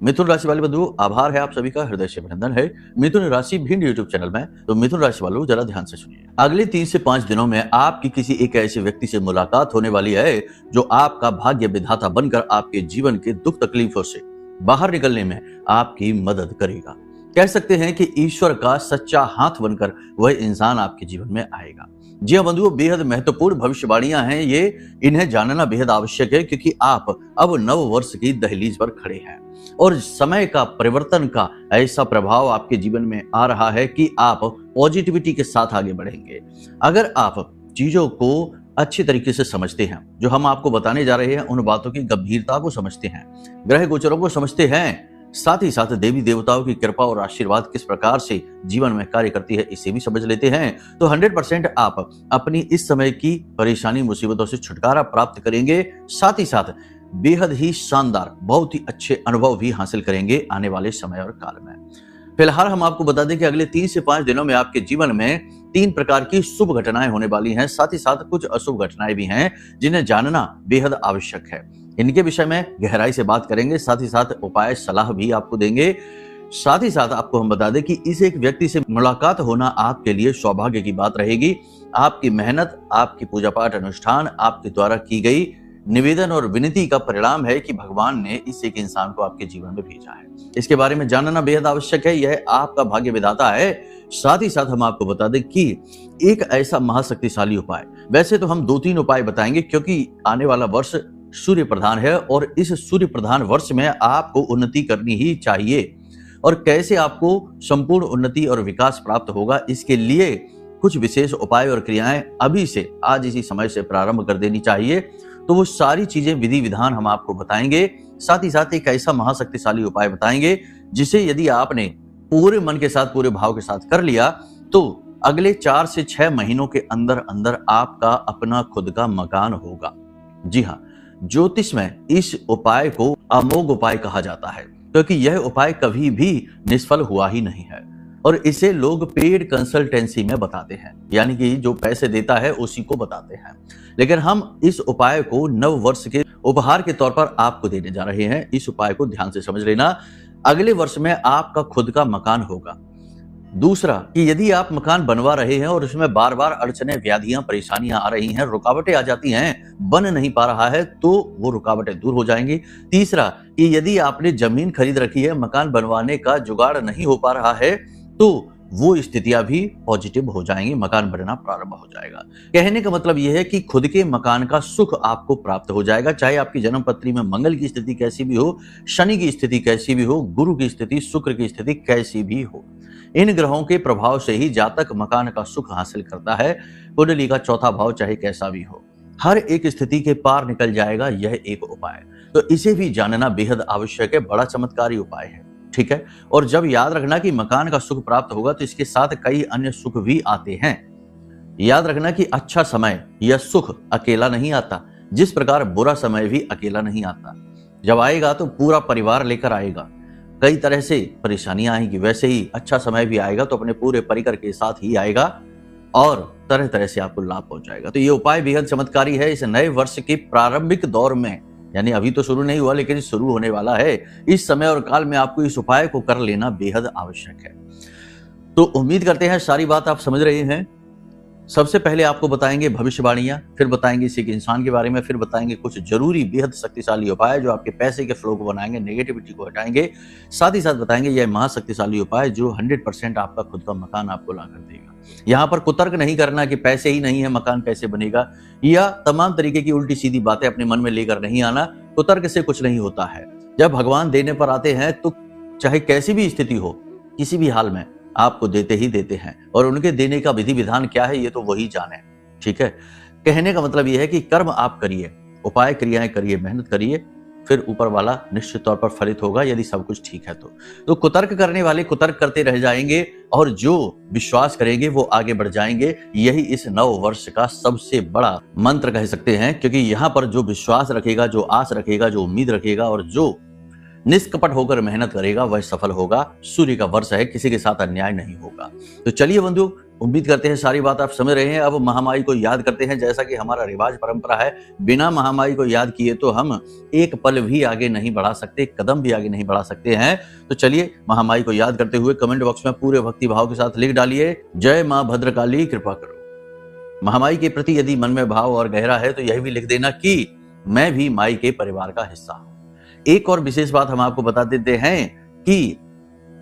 मिथुन राशि वाले बंधुओं, आभार है आप सभी का, हृदय से अभिनंदन है। मिथुन राशि भिंड यूट्यूब चैनल में। तो मिथुन राशि वालों, जरा ध्यान से सुनिए। अगले 3 से 5 दिनों में आपकी किसी एक ऐसे व्यक्ति से मुलाकात होने वाली है जो आपका भाग्य विधाता बनकर आपके जीवन के दुख तकलीफों से बाहर निकलने में आपकी मदद करेगा। कह सकते हैं कि ईश्वर का सच्चा हाथ बनकर वह इंसान आपके जीवन में आएगा। जी हाँ बंधुओं, बेहद महत्वपूर्ण भविष्यवाणियां हैं ये। इन्हें जानना बेहद आवश्यक है क्योंकि आप अब नव वर्ष की दहलीज पर खड़े हैं और समय का परिवर्तन का ऐसा प्रभाव आपके जीवन में आ रहा है कि आप पॉजिटिविटी के साथ आगे बढ़ेंगे। अगर आप चीजों को अच्छे तरीके से समझते हैं, जो हम आपको बताने जा रहे हैं उन बातों की गंभीरता को समझते हैं, ग्रह गोचरों को समझते हैं, साथ ही साथ देवी देवताओं की कृपा और आशीर्वाद किस प्रकार से जीवन में कार्य करती है इसे भी समझ लेते हैं, तो 100% आप अपनी इस समय की परेशानी मुसीबतों से छुटकारा प्राप्त करेंगे। साथ ही साथ बेहद ही शानदार, बहुत ही अच्छे अनुभव भी हासिल करेंगे आने वाले समय और काल में। फिलहाल हम आपको बता दें कि अगले 3 से 5 दिनों में आपके जीवन में 3 प्रकार की शुभ घटनाएं होने वाली हैं। साथ ही साथ कुछ अशुभ घटनाएं भी हैं जिन्हें जानना बेहद आवश्यक है। इनके विषय में गहराई से बात करेंगे, साथ ही साथ उपाय सलाह भी आपको देंगे। साथ ही साथ आपको हम बता दें कि इस एक व्यक्ति से मुलाकात होना आपके लिए सौभाग्य की बात रहेगी। आपकी मेहनत, आपकी पूजा पाठ अनुष्ठान, आपके द्वारा की गई निवेदन और विनती का परिणाम है कि भगवान ने इस एक इंसान को आपके जीवन में भेजा है। इसके बारे में जानना बेहद आवश्यक है। यह आपका भाग्य विधाता है। साथ ही साथ हम आपको बता दें कि एक ऐसा महाशक्तिशाली उपाय, वैसे तो हम 2-3 उपाय बताएंगे क्योंकि आने वाला वर्ष सूर्य प्रधान है और इस सूर्य प्रधान वर्ष में आपको उन्नति करनी ही चाहिए। और कैसे आपको संपूर्ण उन्नति और विकास प्राप्त होगा, इसके लिए कुछ विशेष उपाय और क्रियाएं अभी से, आज इसी समय से प्रारंभ कर देनी चाहिए। तो वो सारी चीजें, विधि विधान हम आपको बताएंगे। साथ ही साथ एक ऐसा महाशक्तिशाली उपाय बताएंगे जिसे यदि आपने पूरे मन के साथ, पूरे भाव के साथ कर लिया तो अगले 4 से 6 महीनों के अंदर अंदर आपका अपना खुद का मकान होगा। जी हाँ, ज्योतिष में इस उपाय को अमोघ उपाय कहा जाता है क्योंकि यह उपाय कभी भी निष्फल हुआ ही नहीं है और इसे लोग पेड कंसल्टेंसी में बताते हैं, यानी कि जो पैसे देता है उसी को बताते हैं। लेकिन हम इस उपाय को नव वर्ष के उपहार के तौर पर आपको देने जा रहे हैं। इस उपाय को ध्यान से समझ लेना। अगले वर्ष में आपका खुद का मकान होगा। दूसरा कि यदि आप मकान बनवा रहे हैं और उसमें बार बार अड़चने, व्याधियां, परेशानियां आ रही हैं, रुकावटें आ जाती हैं, बन नहीं पा रहा है, तो वो रुकावटें दूर हो जाएंगी। तीसरा कि यदि आपने जमीन खरीद रखी है, मकान बनवाने का जुगाड़ नहीं हो पा रहा है, तो वो स्थितियां भी पॉजिटिव हो जाएंगी, मकान बनना प्रारंभ हो जाएगा। कहने का मतलब यह है कि खुद के मकान का सुख आपको प्राप्त हो जाएगा, चाहे आपकी जन्म पत्री में मंगल की स्थिति कैसी भी हो, शनि की स्थिति कैसी भी हो, गुरु की स्थिति, शुक्र की स्थिति कैसी भी हो। इन ग्रहों के प्रभाव से ही जातक मकान का सुख हासिल करता है। कुंडली का चौथा भाव चाहे कैसा भी हो, हर एक स्थिति के पार निकल जाएगा यह एक उपाय। तो इसे भी जानना बेहद आवश्यक है, बड़ा चमत्कारी उपाय है, ठीक है। और जब याद रखना कि मकान का सुख प्राप्त होगा तो इसके साथ कई अन्य सुख भी आते हैं। याद रखना कि अच्छा समय या सुख अकेला नहीं आता, जिस प्रकार बुरा समय भी अकेला नहीं आता। जब आएगा तो पूरा परिवार लेकर आएगा, कई तरह से परेशानियां आएंगी, वैसे ही अच्छा समय भी आएगा तो अपने पूरे परिकर के साथ ही आएगा और तरह तरह से आपको लाभ पहुंचाएगा। तो ये उपाय बेहद चमत्कारी है। इस नए वर्ष के प्रारंभिक दौर में, यानी अभी तो शुरू नहीं हुआ लेकिन शुरू होने वाला है, इस समय और काल में आपको इस उपाय को कर लेना बेहद आवश्यक है। तो उम्मीद करते हैं सारी बात आप समझ रहे हैं। सबसे पहले आपको बताएंगे भविष्यवाणियां, फिर बताएंगे इसी के इंसान के बारे में, फिर बताएंगे कुछ जरूरी बेहद शक्तिशाली उपाय जो आपके पैसे के फ्लो को बनाएंगे, नेगेटिविटी को हटाएंगे। साथ ही साथ बताएंगे यह महाशक्तिशाली उपाय जो 100% आपका खुद का मकान आपको ला कर देगा। यहाँ पर कुतर्क नहीं करना कि पैसे ही नहीं है मकान कैसे बनेगा, या तमाम तरीके की उल्टी सीधी बातें अपने मन में लेकर नहीं आना। कुतर्क से कुछ नहीं होता है। जब भगवान देने पर आते हैं तो चाहे कैसी भी स्थिति हो, किसी भी हाल में आपको देते ही देते हैं, और उनके देने का विधि विधान क्या है ये तो वही जाने, ठीक है। कहने का मतलब यह है कि कर्म आप करिए, उपाय क्रियाएं करिए, मेहनत करिए, फिर ऊपर वाला निश्चित तौर पर फलित होगा यदि सब कुछ ठीक है तो कुतर्क करने वाले कुतर्क करते रह जाएंगे और जो विश्वास करेंगे वो आगे बढ़ जाएंगे। यही इस नव वर्ष का सबसे बड़ा मंत्र कह सकते हैं, क्योंकि यहाँ पर जो विश्वास रखेगा, जो आस रखेगा, जो उम्मीद रखेगा और जो निष्कपट होकर मेहनत करेगा वह सफल होगा। सूर्य का वर्ष है, किसी के साथ अन्याय नहीं होगा। तो चलिए बंधु, उम्मीद करते हैं सारी बात आप समझ रहे हैं। अब महामाई को याद करते हैं, जैसा कि हमारा रिवाज परंपरा है। बिना महामाई को याद किए तो हम एक पल भी आगे नहीं बढ़ा सकते, एक कदम भी आगे नहीं बढ़ा सकते हैं। तो चलिए महामाई को याद करते हुए कमेंट बॉक्स में पूरे भक्ति भाव के साथ लिख डालिए, जय मां भद्रकाली कृपा करो। महामाई के प्रति यदि मन में भाव और गहरा है तो यह भी लिख देना कि मैं भी माई के परिवार का हिस्सा हूं। एक और विशेष बात हम आपको बता देते हैं कि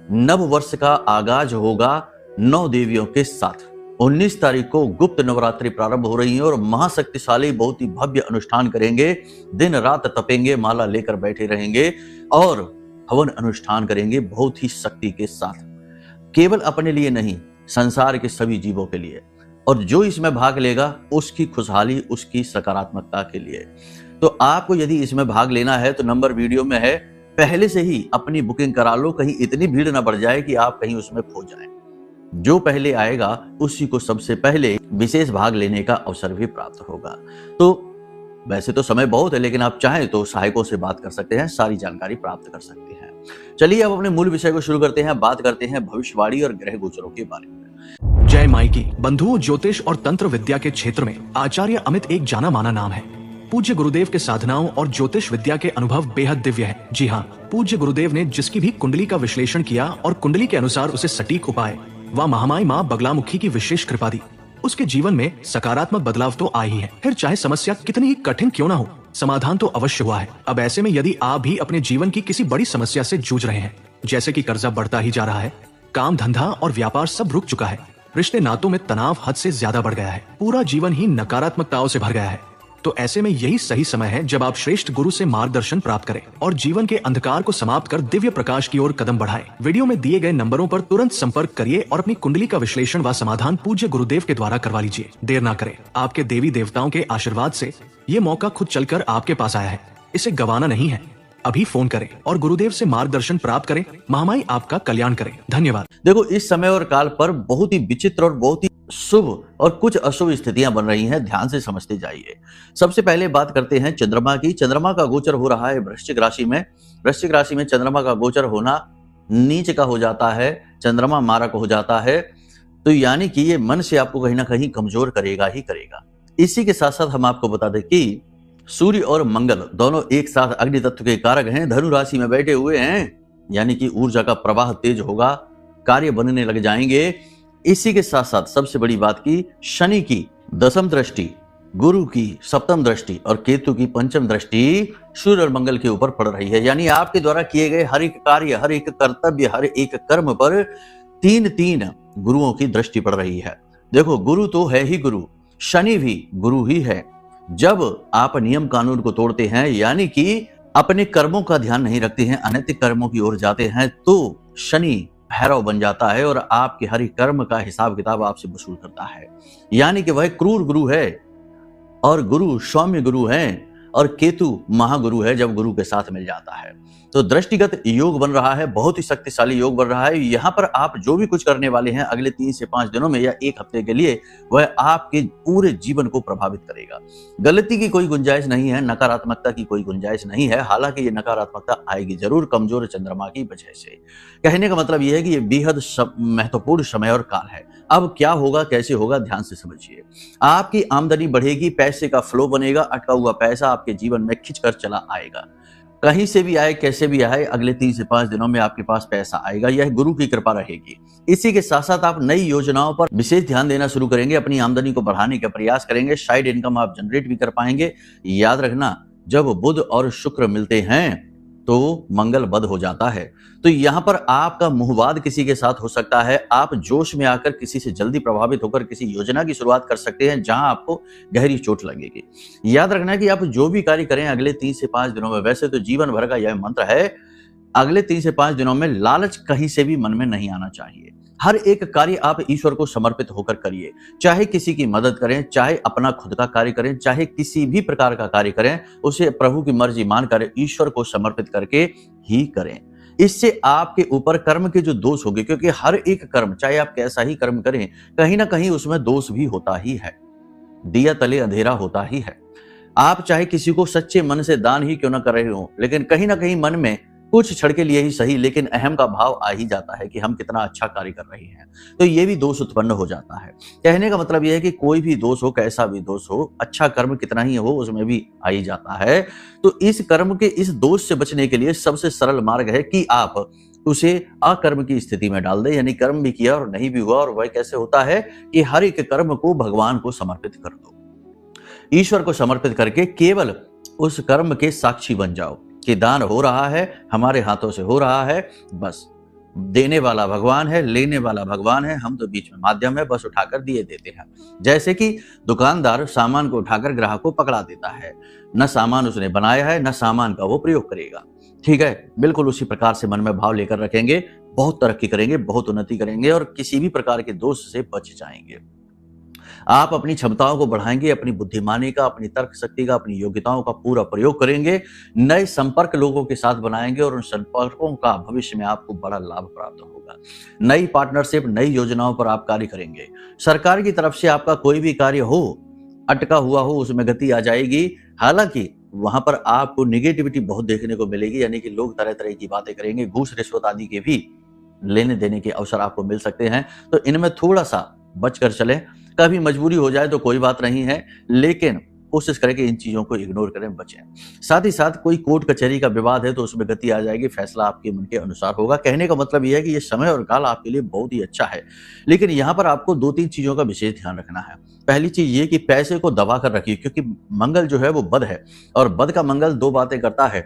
नव वर्ष का आगाज होगा 9 देवियों के साथ। 19 तारीख को गुप्त नवरात्रि प्रारंभ हो रही है और महाशक्तिशाली बहुत ही भव्य अनुष्ठान करेंगे। दिन रात तपेंगे, माला लेकर बैठे रहेंगे और हवन अनुष्ठान करेंगे बहुत ही शक्ति के साथ, केवल अपने लिए नहीं, संसार के सभी जीवों के लिए। और जो इसमें भाग लेगा उसकी खुशहाली, उसकी सकारात्मकता के लिए। तो आपको यदि इसमें भाग लेना है तो नंबर वीडियो में है, पहले से ही अपनी बुकिंग करा लो, कहीं इतनी भीड़ ना बढ़ जाए कि आप कहीं उसमें खो जाएं। जो पहले आएगा उसी को सबसे पहले विशेष भाग लेने का अवसर भी प्राप्त होगा। तो वैसे तो समय बहुत है, लेकिन आप चाहें तो सहायकों से बात कर सकते हैं, सारी जानकारी प्राप्त कर सकते हैं। चलिए अब अपने मूल विषय को शुरू करते हैं। बात करते हैं भविष्यवाणी और ग्रह गोचरों के बारे में। जय माई की। बंधुओं, ज्योतिष और तंत्र विद्या के क्षेत्र में आचार्य अमित एक जाना माना नाम है। पूज्य गुरुदेव के साधनाओं और ज्योतिष विद्या के अनुभव बेहद दिव्य है। जी हाँ, पूज्य गुरुदेव ने जिसकी भी कुंडली का विश्लेषण किया और कुंडली के अनुसार उसे सटीक उपाय व महामाई माँ बगलामुखी की विशेष कृपा दी, उसके जीवन में सकारात्मक बदलाव तो आ ही है। फिर चाहे समस्या कितनी ही कठिन क्यों ना हो, समाधान तो अवश्य हुआ है। अब ऐसे में यदि आप भी अपने जीवन की किसी बड़ी समस्या से जूझ रहे हैं, जैसे कि कर्जा बढ़ता ही जा रहा है, काम धंधा और व्यापार सब रुक चुका है, रिश्ते नातों में तनाव हद से ज्यादा बढ़ गया है, पूरा जीवन ही नकारात्मकताओं से भर गया है, तो ऐसे में यही सही समय है जब आप श्रेष्ठ गुरु से मार्गदर्शन प्राप्त करें और जीवन के अंधकार को समाप्त कर दिव्य प्रकाश की ओर कदम बढ़ाएं। वीडियो में दिए गए नंबरों पर तुरंत संपर्क करिए और अपनी कुंडली का विश्लेषण व समाधान पूज्य गुरुदेव के द्वारा करवा लीजिए। देर ना करें, आपके देवी देवताओं के आशीर्वाद से ये मौका खुद चलकर आपके पास आया है, इसे गंवाना नहीं है। अभी फोन करें और गुरुदेव से मार्गदर्शन प्राप्त करें। महामाई आपका कल्याण करें। धन्यवाद। देखो, इस समय और काल पर बहुत ही विचित्र और बहुत ही शुभ और कुछ अशुभ स्थितियां बन रही हैं, ध्यान से समझते जाइए। सबसे पहले बात करते हैं चंद्रमा की। चंद्रमा का गोचर हो रहा है वृश्चिक राशि में। वृश्चिक राशि में चंद्रमा का गोचर होना नीच का हो जाता है, चंद्रमा मारक हो जाता है, तो यानी कि ये मन से आपको कहीं ना कहीं कमजोर करेगा ही करेगा। इसी के साथ साथ हम आपको बता दें कि सूर्य और मंगल दोनों एक साथ अग्नि तत्व के कारक हैं, धनु राशि में बैठे हुए हैं, यानी कि ऊर्जा का प्रवाह तेज होगा, कार्य बनने लग जाएंगे। इसी के साथ साथ सबसे बड़ी बात की शनि की 10वीं दृष्टि, गुरु की 7वीं दृष्टि और केतु की 5वीं दृष्टि सूर्य और मंगल के ऊपर पड़ रही है। यानी आपके द्वारा किए गए हर एक कार्य, हर एक कर्तव्य, हर एक कर्म पर 3 गुरुओं की दृष्टि पड़ रही है। देखो, गुरु तो है ही गुरु, शनि भी गुरु ही है। जब आप नियम कानून को तोड़ते हैं, यानी कि अपने कर्मों का ध्यान नहीं रखते हैं, अनैतिक कर्मों की ओर जाते हैं, तो शनि भैरव बन जाता है और आपके हर एक कर्म का हिसाब किताब आपसे वसूल करता है। यानी कि वह क्रूर गुरु है और गुरु सौम्य गुरु है और केतु महागुरु है जब गुरु के साथ मिल जाता है। तो दृष्टिगत योग बन रहा है, बहुत ही शक्तिशाली योग बन रहा है। यहाँ पर आप जो भी कुछ करने वाले हैं अगले 3 से 5 दिनों में या 1 हफ्ते के लिए, वह आपके पूरे जीवन को प्रभावित करेगा। गलती की कोई गुंजाइश नहीं है, नकारात्मकता की कोई गुंजाइश नहीं है। हालांकि ये नकारात्मकता आएगी जरूर, कमजोर चंद्रमा की वजह से। कहने का मतलब यह है कि ये बेहद महत्वपूर्ण समय और काल है। अब क्या होगा, कैसे होगा, ध्यान से समझिए। आपकी आमदनी बढ़ेगी, पैसे का फ्लो बनेगा, अटका हुआ पैसा आपके जीवन में खिंचकर चला आएगा। कहीं से भी आए, कैसे भी आए, अगले 3 से 5 दिनों में आपके पास पैसा आएगा, यह गुरु की कृपा रहेगी। इसी के साथ साथ आप नई योजनाओं पर विशेष ध्यान देना शुरू करेंगे, अपनी आमदनी को बढ़ाने का प्रयास करेंगे, साइड इनकम आप जनरेट भी कर पाएंगे। याद रखना, जब बुध और शुक्र मिलते हैं तो मंगल बद हो जाता है। तो यहाँ पर आपका मुहवाद किसी के साथ हो सकता है। आप जोश में आकर किसी से जल्दी प्रभावित होकर किसी योजना की शुरुआत कर सकते हैं जहां आपको गहरी चोट लगेगी। याद रखना कि आप जो भी कार्य करें अगले 3 से 5 दिनों में, वैसे तो जीवन भर का यह मंत्र है, अगले 3 से 5 दिनों में लालच कहीं से भी मन में नहीं आना चाहिए। हर एक कार्य आप ईश्वर को समर्पित होकर करिए, चाहे किसी की मदद करें, चाहे अपना खुद का कार्य करें, चाहे किसी भी प्रकार का कार्य करें, उसे प्रभु की मर्जी मानकर ईश्वर को समर्पित करके ही करें। इससे आपके ऊपर कर्म के जो दोष होंगे, क्योंकि हर एक कर्म, चाहे आप कैसा ही कर्म करें, कहीं ना कहीं उसमें दोष भी होता ही है, दिया तले अंधेरा होता ही है। आप चाहे किसी को सच्चे मन से दान ही क्यों ना कर रहे हो, लेकिन कहीं ना कहीं मन में कुछ क्षण के लिए ही सही, लेकिन अहम का भाव आ ही जाता है कि हम कितना अच्छा कार्य कर रहे हैं, तो ये भी दोष उत्पन्न हो जाता है। कहने का मतलब यह है कि कोई भी दोष हो, कैसा भी दोष हो, अच्छा कर्म कितना ही हो उसमें भी आ ही जाता है। तो इस कर्म के इस दोष से बचने के लिए सबसे सरल मार्ग है कि आप उसे अकर्म की स्थिति में डाल दें, यानी कर्म भी किया और नहीं भी हुआ। और वह कैसे होता है कि हर एक कर्म को भगवान को समर्पित कर दो, ईश्वर को समर्पित करके केवल उस कर्म के साक्षी बन जाओ कि दान हो रहा है, हमारे हाथों से हो रहा है, बस देने वाला भगवान है, लेने वाला भगवान है, हम तो बीच में माध्यम है, बस उठाकर दिए देते हैं। जैसे कि दुकानदार सामान को उठाकर ग्राहक को पकड़ा देता है, न सामान उसने बनाया है, न सामान का वो प्रयोग करेगा। ठीक है, बिल्कुल उसी प्रकार से मन में भाव लेकर रखेंगे, बहुत तरक्की करेंगे, बहुत उन्नति करेंगे और किसी भी प्रकार के दोष से बच जाएंगे। आप अपनी क्षमताओं को बढ़ाएंगे, अपनी बुद्धिमानी का, अपनी तर्क शक्ति का, अपनी योग्यताओं का पूरा प्रयोग करेंगे, नए संपर्क लोगों के साथ बनाएंगे और उन संपर्कों का भविष्य में आपको बड़ा लाभ प्राप्त होगा। नई पार्टनरशिप, नई योजनाओं पर आप कार्य करेंगे। सरकार की तरफ से आपका कोई भी कार्य हो, अटका हुआ हो, उसमें गति आ जाएगी। हालांकि वहां पर आपको निगेटिविटी बहुत देखने को मिलेगी, यानी कि लोग तरह तरह की बातें करेंगे, घूस रिश्वत आदि के भी लेने देने के अवसर आपको मिल सकते हैं, तो इनमें थोड़ा सा बचकर चलें। कभी मजबूरी हो जाए तो कोई बात नहीं है, लेकिन कोशिश करें कि इन चीजों को इग्नोर करें, बचें। साथ ही साथ कोई कोर्ट कचहरी का विवाद है तो उसमें गति आ जाएगी, फैसला आपके मन के अनुसार होगा। कहने का मतलब यह है कि ये समय और काल आपके लिए बहुत ही अच्छा है, लेकिन यहाँ पर आपको 2-3 चीजों का विशेष ध्यान रखना है। पहली चीज ये कि पैसे को दबा कर रखिए, क्योंकि मंगल जो है वो बद है और बद का मंगल 2 बातें करता है।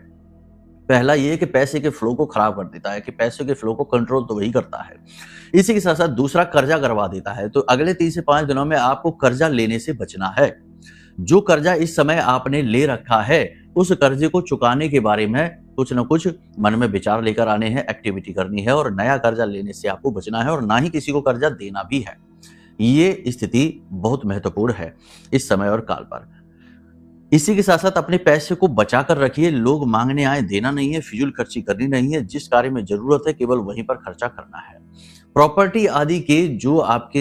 पहला ये कि पैसे के फ्लो को खराब कर देता है, कि पैसे के फ्लो को कंट्रोल तो वही करता है। इसी के साथ साथ दूसरा कर्जा करवा देता है। तो अगले 3 से 5 दिनों में आपको कर्जा लेने से बचना है। जो कर्जा इस समय आपने ले रखा है, उस कर्जे को चुकाने के बारे में कुछ न कुछ मन में विचार लेकर आने हैं, एक्टिविटी करनी है और नया कर्जा लेने से आपको बचना है और ना ही किसी को कर्जा देना भी है। ये स्थिति बहुत महत्वपूर्ण है इस समय और काल पर। इसी के साथ साथ अपने पैसे को बचा कर रखिए। लोग मांगने आए, देना नहीं है, फिजूल खर्ची करनी नहीं है। जिस कार्य में जरूरत है केवल वहीं पर खर्चा करना है। प्रॉपर्टी आदि के जो आपके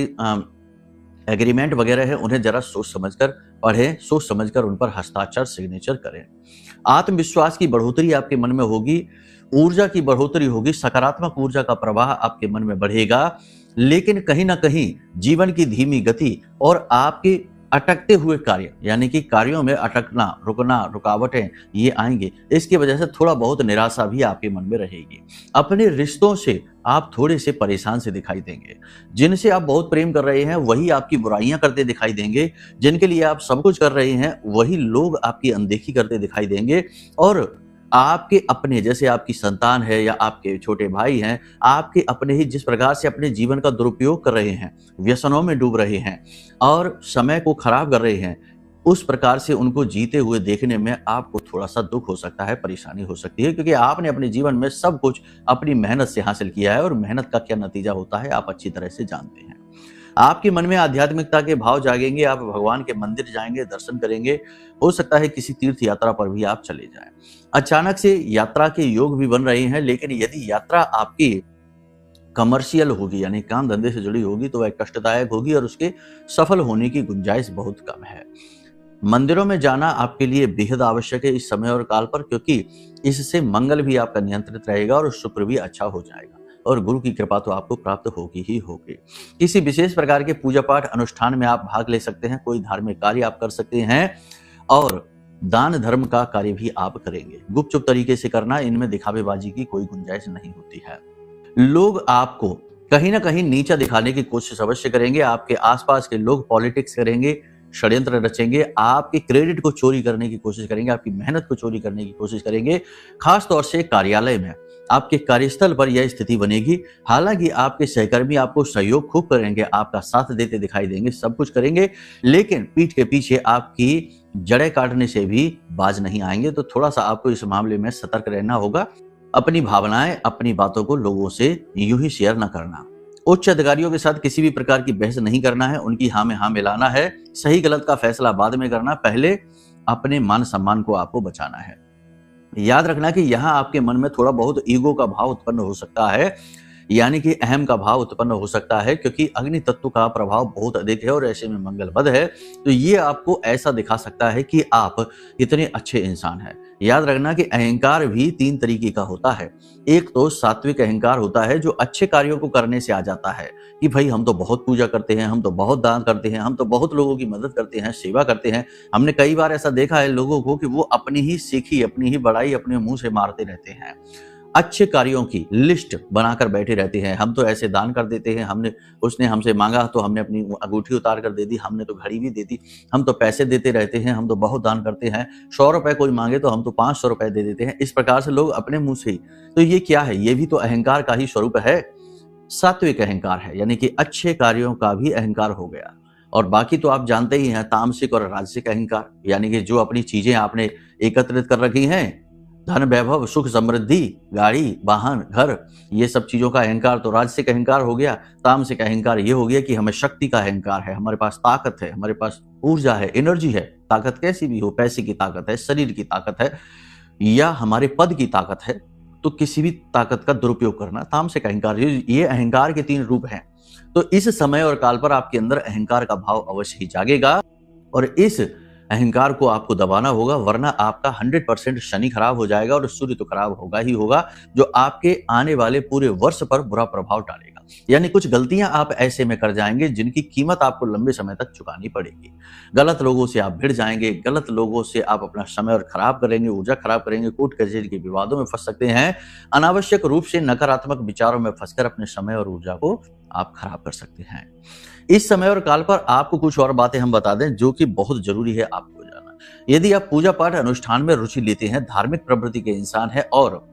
एग्रीमेंट वगैरह है, उन्हें जरा सोच समझकर पढ़ें, सोच समझकर उन पर हस्ताक्षर, सिग्नेचर करें। आत्मविश्वास की बढ़ोतरी आपके मन में होगी, ऊर्जा की बढ़ोतरी होगी, सकारात्मक ऊर्जा का प्रवाह आपके मन में बढ़ेगा। लेकिन कहीं ना कहीं जीवन की धीमी गति और आपके अटकते हुए कार्य, यानी कि कार्यों में अटकना, रुकना, रुकावटें ये आएंगे। इसकी वजह से थोड़ा बहुत निराशा भी आपके मन में रहेगी। अपने रिश्तों से आप थोड़े से परेशान से दिखाई देंगे। जिनसे आप बहुत प्रेम कर रहे हैं वही आपकी बुराइयां करते दिखाई देंगे। जिनके लिए आप सब कुछ कर रहे हैं वही लोग आपकी अनदेखी करते दिखाई देंगे। और आपके अपने, जैसे आपकी संतान है या आपके छोटे भाई हैं, आपके अपने ही जिस प्रकार से अपने जीवन का दुरुपयोग कर रहे हैं, व्यसनों में डूब रहे हैं और समय को खराब कर रहे हैं, उस प्रकार से उनको जीते हुए देखने में आपको थोड़ा सा दुख हो सकता है, परेशानी हो सकती है, क्योंकि आपने अपने जीवन में सब कुछ अपनी मेहनत से हासिल किया है और मेहनत का क्या नतीजा होता है आप अच्छी तरह से जानते हैं। आपके मन में आध्यात्मिकता के भाव जागेंगे, आप भगवान के मंदिर जाएंगे, दर्शन करेंगे। हो सकता है किसी तीर्थ यात्रा पर भी आप चले जाएं। अचानक से यात्रा के योग भी बन रहे हैं, लेकिन यदि यात्रा आपकी कमर्शियल होगी, यानी काम धंधे से जुड़ी होगी, तो वह कष्टदायक होगी और उसके सफल होने की गुंजाइश बहुत कम है। मंदिरों में जाना आपके लिए बेहद आवश्यक है इस समय और काल पर, क्योंकि इससे मंगल भी आपका नियंत्रित रहेगा और शुक्र भी अच्छा हो जाएगा और गुरु की कृपा तो आपको प्राप्त होगी ही होगी। किसी विशेष प्रकार के पूजा पाठ अनुष्ठान में आप भाग ले सकते हैं, कोई धार्मिक कार्य आप कर सकते हैं और दान धर्म का कार्य भी आप करेंगे। गुपचुप तरीके से करना, इनमें दिखावेबाजी की कोई गुंजाइश नहीं होती है। लोग आपको कहीं ना कहीं नीचा दिखाने की कोशिश अवश्य करेंगे। आपके आसपास के लोग पॉलिटिक्स करेंगे, षड्यंत्र रचेंगे, आपके क्रेडिट को चोरी करने की कोशिश करेंगे, आपकी मेहनत को चोरी करने की कोशिश करेंगे। खास तौर से कार्यालय में, आपके कार्यस्थल पर यह स्थिति बनेगी। हालांकि आपके सहकर्मी आपको सहयोग खूब करेंगे, आपका साथ देते दिखाई देंगे, सब कुछ करेंगे, लेकिन पीठ के पीछे आपकी जड़ें काटने से भी बाज नहीं आएंगे। तो थोड़ा सा आपको इस मामले में सतर्क रहना होगा। अपनी भावनाएं, अपनी बातों को लोगों से यूं ही शेयर न करना। उच्च अधिकारियों के साथ किसी भी प्रकार की बहस नहीं करना है, उनकी हाँ में हाँ मिलाना है। सही गलत का फैसला बाद में करना, पहले अपने मान सम्मान को आपको बचाना है। याद रखना कि यहाँ आपके मन में थोड़ा बहुत ईगो का भाव उत्पन्न हो सकता है। यानी कि अहम का भाव उत्पन्न हो सकता है, क्योंकि अग्नि तत्व का प्रभाव बहुत अधिक है और ऐसे में मंगल बद है, तो ये आपको ऐसा दिखा सकता है कि आप इतने अच्छे इंसान हैं। याद रखना कि अहंकार भी 3 तरीके का होता है। एक तो सात्विक अहंकार होता है जो अच्छे कार्यों को करने से आ जाता है कि भाई हम तो बहुत पूजा करते हैं, हम तो बहुत दान करते हैं, हम तो बहुत लोगों की मदद करते हैं, सेवा करते हैं। हमने कई बार ऐसा देखा है लोगों को कि वो अपनी ही सीखी, अपनी ही बड़ाई अपने मुंह से मारते रहते हैं। अच्छे कार्यों की लिस्ट बनाकर बैठे रहते हैं। हम तो ऐसे दान कर देते हैं, उसने हमसे मांगा तो हमने अपनी अंगूठी उतार कर दे दी, हमने तो घड़ी भी दे दी, हम तो पैसे देते रहते हैं, हम तो बहुत दान करते हैं। 100 रुपए कोई मांगे तो हम तो 500 रुपए दे देते हैं। इस प्रकार से लोग अपने मुंह से ही, तो ये क्या है? ये भी तो अहंकार का ही स्वरूप है, सात्विक अहंकार है, यानी कि अच्छे कार्यों का भी अहंकार हो गया। और बाकी तो आप जानते ही हैं, तामसिक और राजसिक अहंकार, यानी कि जो अपनी चीजें आपने एकत्रित कर रखी हैं, धन वैभव सुख समृद्धि, गाड़ी वाहन घर, ये सब चीजों का अहंकार तो राजसिक अहंकार हो गया। तामसिक अहंकार ये हो गया कि हमें शक्ति का अहंकार है, हमारे पास ताकत है, हमारे पास ऊर्जा है, एनर्जी है। ताकत कैसी भी हो, पैसे की ताकत है, शरीर की ताकत है, या हमारे पद की ताकत है, तो किसी भी ताकत का दुरुपयोग करना तामसिक अहंकार। ये अहंकार के 3 रूप हैं। तो इस समय और काल पर आपके अंदर अहंकार का भाव अवश्य ही जागेगा और इस अहंकार को आपको दबाना होगा, वरना आपका 100% शनि खराब हो जाएगा और सूर्य तो खराब होगा ही होगा, जो आपके आने वाले पूरे वर्ष पर बुरा प्रभाव डालेगा। यानी कुछ गलतियां आप ऐसे में कर जाएंगे जिनकी कीमत आपको लंबे समय तक चुकानी पड़ेगी। गलत लोगों से आप भिड़ जाएंगे, गलत लोगों से आप अपना समय और खराब करेंगे, ऊर्जा खराब करेंगे, कोर्ट कचहरी के विवादों में फंस सकते हैं। अनावश्यक रूप से नकारात्मक विचारों में फंसकर अपने समय और ऊर्जा को आप खराब कर सकते हैं। इस समय और काल पर आपको कुछ और बातें हम बता दें जो कि बहुत जरूरी है आपको जानना। यदि आप पूजा पाठ अनुष्ठान में रुचि लेते हैं, धार्मिक प्रवृत्ति के इंसान है और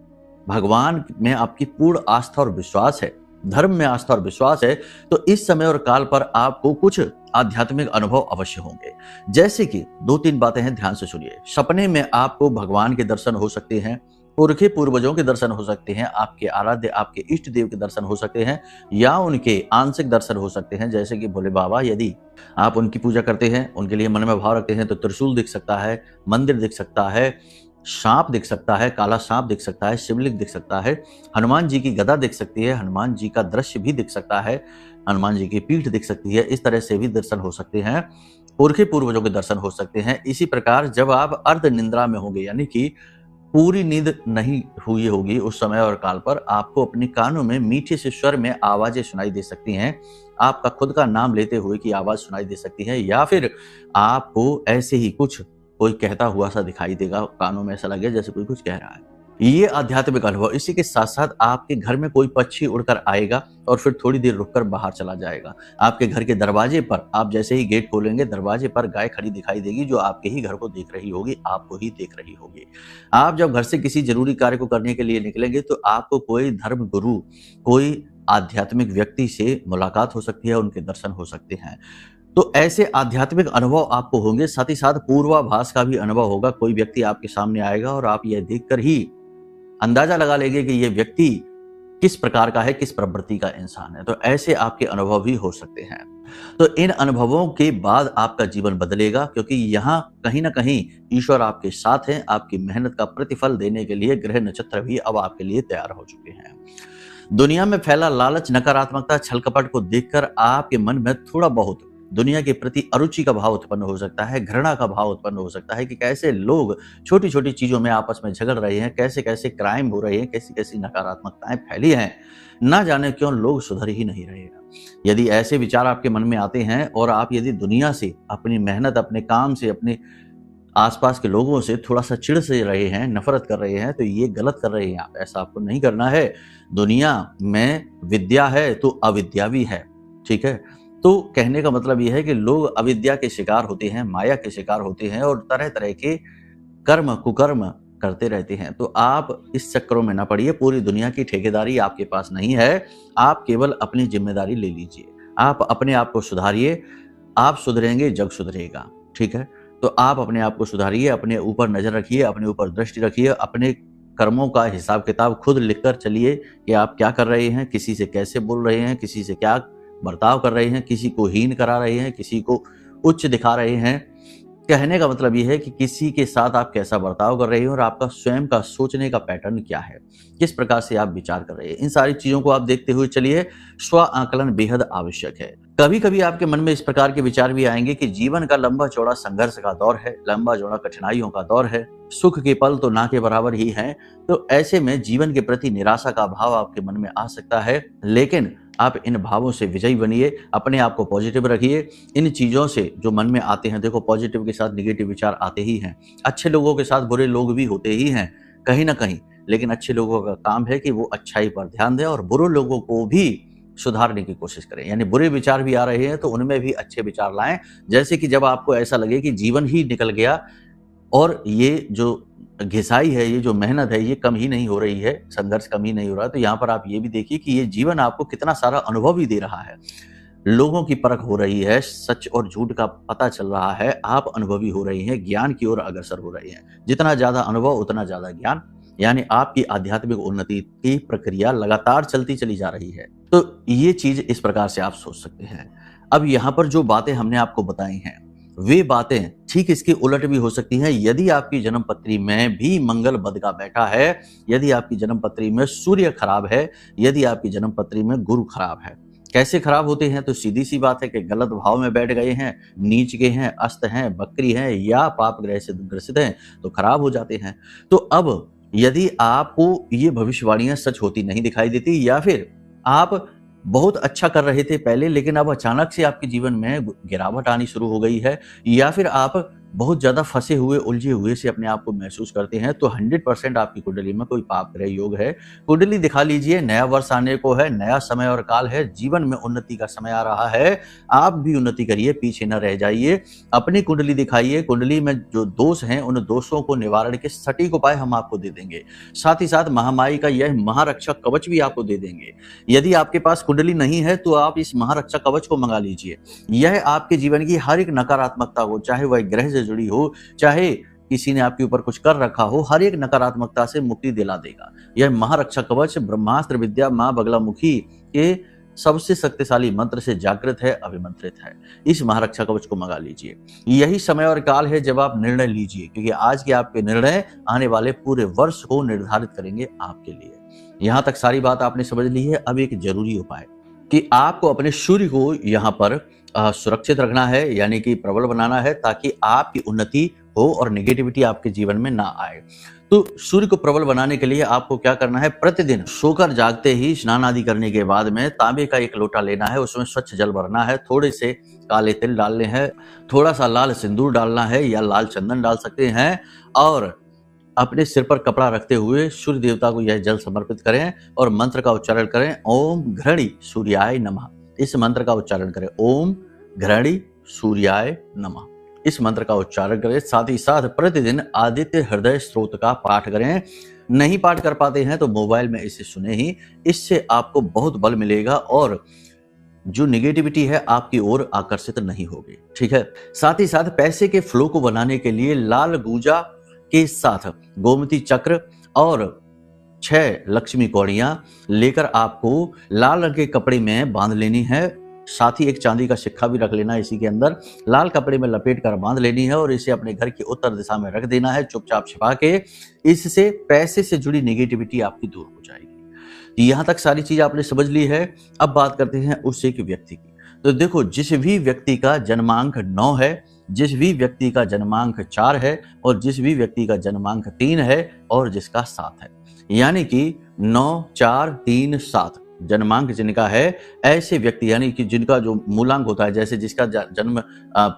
भगवान में आपकी पूर्ण आस्था और विश्वास है, धर्म में आस्था और विश्वास है, तो इस समय और काल पर आपको कुछ आध्यात्मिक अनुभव अवश्य होंगे। जैसे कि 2-3 बातें हैं, ध्यान से सुनिए। सपने में आपको भगवान के दर्शन हो सकते हैं, पुरखे पूर्वजों के दर्शन हो सकते हैं, आपके आराध्य आपके इष्ट देव के दर्शन हो सकते हैं, या उनके आंशिक दर्शन हो सकते हैं, जैसे कि भोले बाबा। यदि आप उनकी पूजा करते हैं, उनके लिए मन में भाव रखते हैं, तो त्रिशूल दिख सकता है, मंदिर दिख सकता है, सांप दिख सकता है, काला सांप दिख सकता है, शिवलिंग दिख सकता है, हनुमान जी की गदा दिख सकती है, हनुमान जी का दृश्य भी दिख सकता है, हनुमान जी की पीठ दिख सकती है। इस तरह से भी दर्शन हो सकते हैं, पुरखे पूर्वजों के दर्शन हो सकते हैं। इसी प्रकार जब आप अर्ध निंद्रा में होंगे, यानी कि पूरी नींद नहीं हुई होगी, उस समय और काल पर आपको अपने कानों में मीठे से स्वर में आवाजें सुनाई दे सकती हैं। आपका खुद का नाम लेते हुए की आवाज सुनाई दे सकती है, या फिर आपको ऐसे ही कुछ कोई कहता हुआ सा दिखाई देगा, कानों में ऐसा लगे जैसे कोई कुछ कह रहा है। ये आध्यात्मिक अनुभव। इसी के साथ साथ आपके घर में कोई पक्षी उड़कर आएगा और फिर थोड़ी देर रुककर बाहर चला जाएगा। आपके घर के दरवाजे पर, आप जैसे ही गेट खोलेंगे, दरवाजे पर गाय खड़ी दिखाई देगी, जो आपके ही घर को देख रही होगी, आपको ही देख रही होगी। आप जब घर से किसी जरूरी कार्य को करने के लिए निकलेंगे, तो आपको कोई धर्म गुरु, कोई आध्यात्मिक व्यक्ति से मुलाकात हो सकती है, उनके दर्शन हो सकते हैं। तो ऐसे आध्यात्मिक अनुभव आपको होंगे। साथ ही साथ पूर्वाभास का भी अनुभव होगा। कोई व्यक्ति आपके सामने आएगा और आप यह देखकर ही अंदाजा लगा लेंगे कि यह व्यक्ति किस प्रकार का है, किस प्रवृत्ति का इंसान है। तो ऐसे आपके अनुभव भी हो सकते हैं। तो इन अनुभवों के बाद आपका जीवन बदलेगा, क्योंकि यहाँ कहीं ना कहीं ईश्वर आपके साथ हैं। आपकी मेहनत का प्रतिफल देने के लिए ग्रह नक्षत्र भी अब आपके लिए तैयार हो चुके हैं। दुनिया में फैला लालच, नकारात्मकता, छल कपट को देखकर आपके मन में थोड़ा बहुत दुनिया के प्रति अरुचि का भाव उत्पन्न हो सकता है, घृणा का भाव उत्पन्न हो सकता है कि कैसे लोग छोटी छोटी चीजों में आपस में झगड़ रहे हैं, कैसे कैसे क्राइम हो रहे हैं, कैसी कैसी नकारात्मकताएं फैली हैं, ना जाने क्यों लोग सुधर ही नहीं रहे हैं। यदि ऐसे विचार आपके मन में आते हैं और आप यदि दुनिया से, अपनी मेहनत, अपने काम से, अपने आसपास के लोगों से थोड़ा सा चिढ़ से रहे हैं, नफरत कर रहे हैं, तो ये गलत कर रहे हैं आप। ऐसा आपको नहीं करना है। दुनिया में विद्या है तो अविद्या भी है, ठीक है। तो कहने का मतलब यह है कि लोग अविद्या के शिकार होते हैं, माया के शिकार होते हैं और तरह तरह के कर्म कुकर्म करते रहते हैं। तो आप इस चक्करों में ना पड़िए। पूरी दुनिया की ठेकेदारी आपके पास नहीं है। आप केवल अपनी जिम्मेदारी ले लीजिए। आप अपने आप को सुधारिए। आप सुधरेंगे, जग सुधरेगा, ठीक है। तो आप अपने आप को सुधारिए, अपने ऊपर नजर रखिए, अपने ऊपर दृष्टि रखिए, अपने कर्मों का हिसाब किताब खुद लिखकर चलिए कि आप क्या कर रहे हैं, किसी से कैसे बोल रहे हैं, किसी से क्या बर्ताव कर रहे हैं, किसी को हीन करा रहे हैं, किसी को उच्च दिखा रहे हैं, कहने का मतलब ये है कि किसी के साथ आप कैसा बर्ताव कर रहे हो और आपका स्वयं का सोचने का पैटर्न क्या है, किस प्रकार से आप विचार कर रहे हैं, इन सारी चीजों को आप देखते हुए चलिए। स्व आकलन बेहद आवश्यक है। कभी कभी आपके मन में इस प्रकार के विचार भी आएंगे कि जीवन का लंबा चौड़ा संघर्ष का दौर है, लंबा चौड़ा कठिनाइयों का दौर है, सुख के पल तो ना के बराबर ही हैं। तो ऐसे में जीवन के प्रति निराशा का भाव आपके मन में आ सकता है, लेकिन आप इन भावों से विजयी बनिए, अपने आप को पॉजिटिव रखिए। इन चीजों से जो मन में आते हैं, देखो पॉजिटिव के साथ निगेटिव विचार आते ही हैं, अच्छे लोगों के साथ बुरे लोग भी होते ही हैं कहीं ना कहीं, लेकिन अच्छे लोगों का काम है कि वो अच्छाई पर ध्यान दें और बुरे लोगों को भी सुधारने की कोशिश करें। यानी बुरे विचार भी आ रहे हैं तो उनमें भी अच्छे विचार लाएं। जैसे कि जब आपको ऐसा लगे कि जीवन ही निकल गया और ये जो घिसाई है, ये जो मेहनत है, ये कम ही नहीं हो रही है, संघर्ष कम ही नहीं हो रहा, तो यहाँ पर आप ये भी देखिए कि ये जीवन आपको कितना सारा अनुभव ही दे रहा है। लोगों की परख हो रही है, सच और झूठ का पता चल रहा है, आप अनुभवी हो रही हैं, ज्ञान की ओर अग्रसर हो रही हैं। जितना ज्यादा अनुभव उतना ज्यादा ज्ञान, यानी आपकी आध्यात्मिक उन्नति की प्रक्रिया लगातार चलती चली जा रही है। तो ये चीज इस प्रकार से आप सोच सकते हैं। अब यहाँ पर जो बातें हमने आपको बताई हैं, वे बातें ठीक इसके उलट भी हो सकती हैं। यदि आपकी जन्म पत्री में भी मंगल बद का बैठा है, यदि आपकी जन्म पत्री में सूर्य खराब है, यदि आपकी जन्म पत्री में गुरु खराब है। कैसे खराब होते हैं? तो सीधी सी बात है कि गलत भाव में बैठ गए हैं, नीच के हैं, अस्त हैं, बकरी हैं या पाप ग्रह से ग्रसित हैं, तो खराब हो जाते हैं। तो अब यदि आपको ये भविष्यवाणियां सच होती नहीं दिखाई देती, या फिर आप बहुत अच्छा कर रहे थे पहले लेकिन अब अचानक से आपके जीवन में गिरावट आनी शुरू हो गई है, या फिर आप बहुत ज्यादा फंसे हुए, उलझे हुए से अपने आप को महसूस करते हैं, तो 100% आपकी कुंडली में कोई पाप ग्रह योग है। कुंडली दिखा लीजिए, नया वर्ष आने को है, नया समय और काल है, जीवन में उन्नति का समय आ रहा है। आप भी उन्नति करिए, पीछे न रह जाइए। अपनी कुंडली दिखाइए, कुंडली में जो दोष हैं उन दोषों को निवारण के सटीक उपाय हम आपको दे देंगे। साथ ही साथ महामाई का यह महारक्षक कवच भी आपको दे देंगे। यदि आपके पास कुंडली नहीं है तो आप इस महारक्षक कवच को मंगा लीजिए। यह आपके जीवन की हर एक नकारात्मकता को, चाहे वह ग्रह से जुड़ी हो, चाहे किसी ने आपके ऊपर कुछ कर रखा हो, हर एक नकारात्मकता से मुक्ति दिला देगा। यह महारक्षक कवच ब्रह्मास्त्र विद्या मां बगलामुखी के सबसे शक्तिशाली मंत्र से जागृत है, अभिमंत्रित है। इस महारक्षा कवच को मंगा लीजिए। यही समय और काल है जब आप निर्णय लीजिए, क्योंकि आज के आपके निर्णय आने वाले पूरे वर्ष को निर्धारित करेंगे आपके लिए। यहां तक सारी बात आपने समझ ली है। अब एक जरूरी उपाय कि आपको अपने सूर्य को यहाँ पर सुरक्षित रखना है, यानी कि प्रबल बनाना है, ताकि आपकी उन्नति हो और नेगेटिविटी आपके जीवन में ना आए। तो सूर्य को प्रबल बनाने के लिए आपको क्या करना है? प्रतिदिन सोकर जागते ही स्नान आदि करने के बाद में तांबे का एक लोटा लेना है, उसमें स्वच्छ जल भरना है, थोड़े से काले तिल डालने हैं, थोड़ा सा लाल सिंदूर डालना है या लाल चंदन डाल सकते हैं, और अपने सिर पर कपड़ा रखते हुए सूर्य देवता को यह जल समर्पित करें और मंत्र का उच्चारण करें, ओम घृणी सूर्याय नमः। इस मंत्र का उच्चारण करें, ओम घृणी सूर्याय नमः। इस मंत्र का उच्चारण करें। साथ ही साथ प्रतिदिन आदित्य हृदय स्त्रोत का पाठ करें। नहीं पाठ कर पाते हैं तो मोबाइल में इसे सुने ही, इससे आपको बहुत बल मिलेगा और जो निगेटिविटी है आपकी ओर आकर्षित नहीं होगी। ठीक है। साथ ही साथ पैसे के फ्लो को बनाने के लिए लाल गूजा के साथ गोमती चक्र और 6 लक्ष्मी कौड़ियां लेकर आपको लाल रंग के कपड़े में बांध लेनी है। साथ ही एक चांदी का सिक्का भी रख लेना है, इसी के अंदर लाल कपड़े में लपेट कर बांध लेनी है और इसे अपने घर की उत्तर दिशा में रख देना है, चुपचाप छिपा के। इससे पैसे से जुड़ी नेगेटिविटी आपकी दूर हो जाएगी। यहां तक सारी चीज आपने समझ ली है। अब बात करते हैं उस एक व्यक्ति की। तो देखो, जिस भी व्यक्ति का जन्मांक 9 है, जिस भी व्यक्ति का जन्मांक 4 है और जिस भी व्यक्ति का जन्मांक 3 है और जिसका 7 है, यानी कि 9, 4, 3, 7 जन्मांक जिनका है, ऐसे व्यक्ति, यानी कि जिनका जो मूलांक होता है, जैसे जिसका जन्म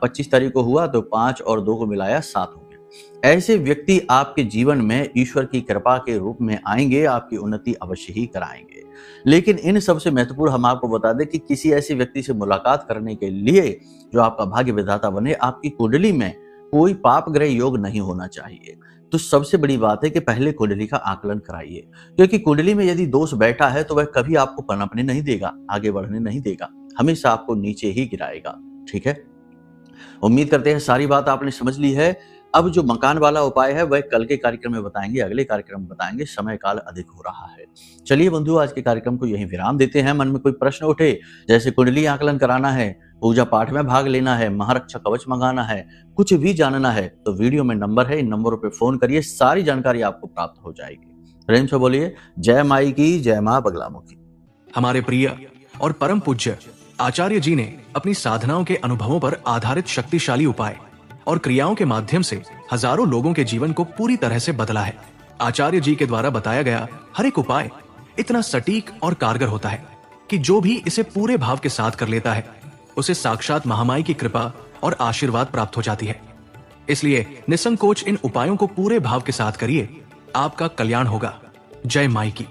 25 तारीख को हुआ तो 5 और 2 को मिलाया 7 हो गया, ऐसे व्यक्ति आपके जीवन में ईश्वर की कृपा के रूप में आएंगे, आपकी उन्नति अवश्य ही कराएंगे। लेकिन इन सबसे महत्वपूर्ण हम आपको बता दें कि किसी ऐसे व्यक्ति से मुलाकात करने के लिए जो आपका भाग्य विधाता बने, आपकी कुंडली में कोई पाप ग्रह योग नहीं होना चाहिए। तो सबसे बड़ी बात है कि पहले कुंडली का आकलन कराइए, क्योंकि कुंडली में यदि दोष बैठा है तो वह कभी आपको पनपने नहीं देगा, आगे बढ़ने नहीं देगा, हमेशा आपको नीचे ही गिराएगा। ठीक है। उम्मीद करते हैं सारी बात आपने समझ ली है। अब जो मकान वाला उपाय है वह कल के कार्यक्रम में बताएंगे, अगले कार्यक्रम में बताएंगे, समय काल अधिक हो रहा है। चलिए बंधु, आज के कार्यक्रम को यहीं विराम देते हैं। मन में कोई प्रश्न उठे, जैसे कुंडली आकलन कराना है, पूजा पाठ में भाग लेना है, महारक्षा कवच मंगाना है, कुछ भी जानना है तो वीडियो में नंबर है, इन नंबरों पे फोन करिए, सारी जानकारी आपको प्राप्त हो जाएगी। प्रेम से बोलिए जय माई की, जय मां बगलामुखी। हमारे प्रिय और परम पूज्य आचार्य जी ने अपनी साधनाओं के अनुभवों पर आधारित शक्तिशाली उपाय और क्रियाओं के माध्यम से हजारों लोगों के जीवन को पूरी तरह से बदला है। आचार्य जी के द्वारा बताया गया हर एक उपाय इतना सटीक और कारगर होता है कि जो भी इसे पूरे भाव के साथ कर लेता है उसे साक्षात महामाई की कृपा और आशीर्वाद प्राप्त हो जाती है। इसलिए निसंकोच इन उपायों को पूरे भाव के साथ करिए, आपका कल्याण होगा। जय माई की।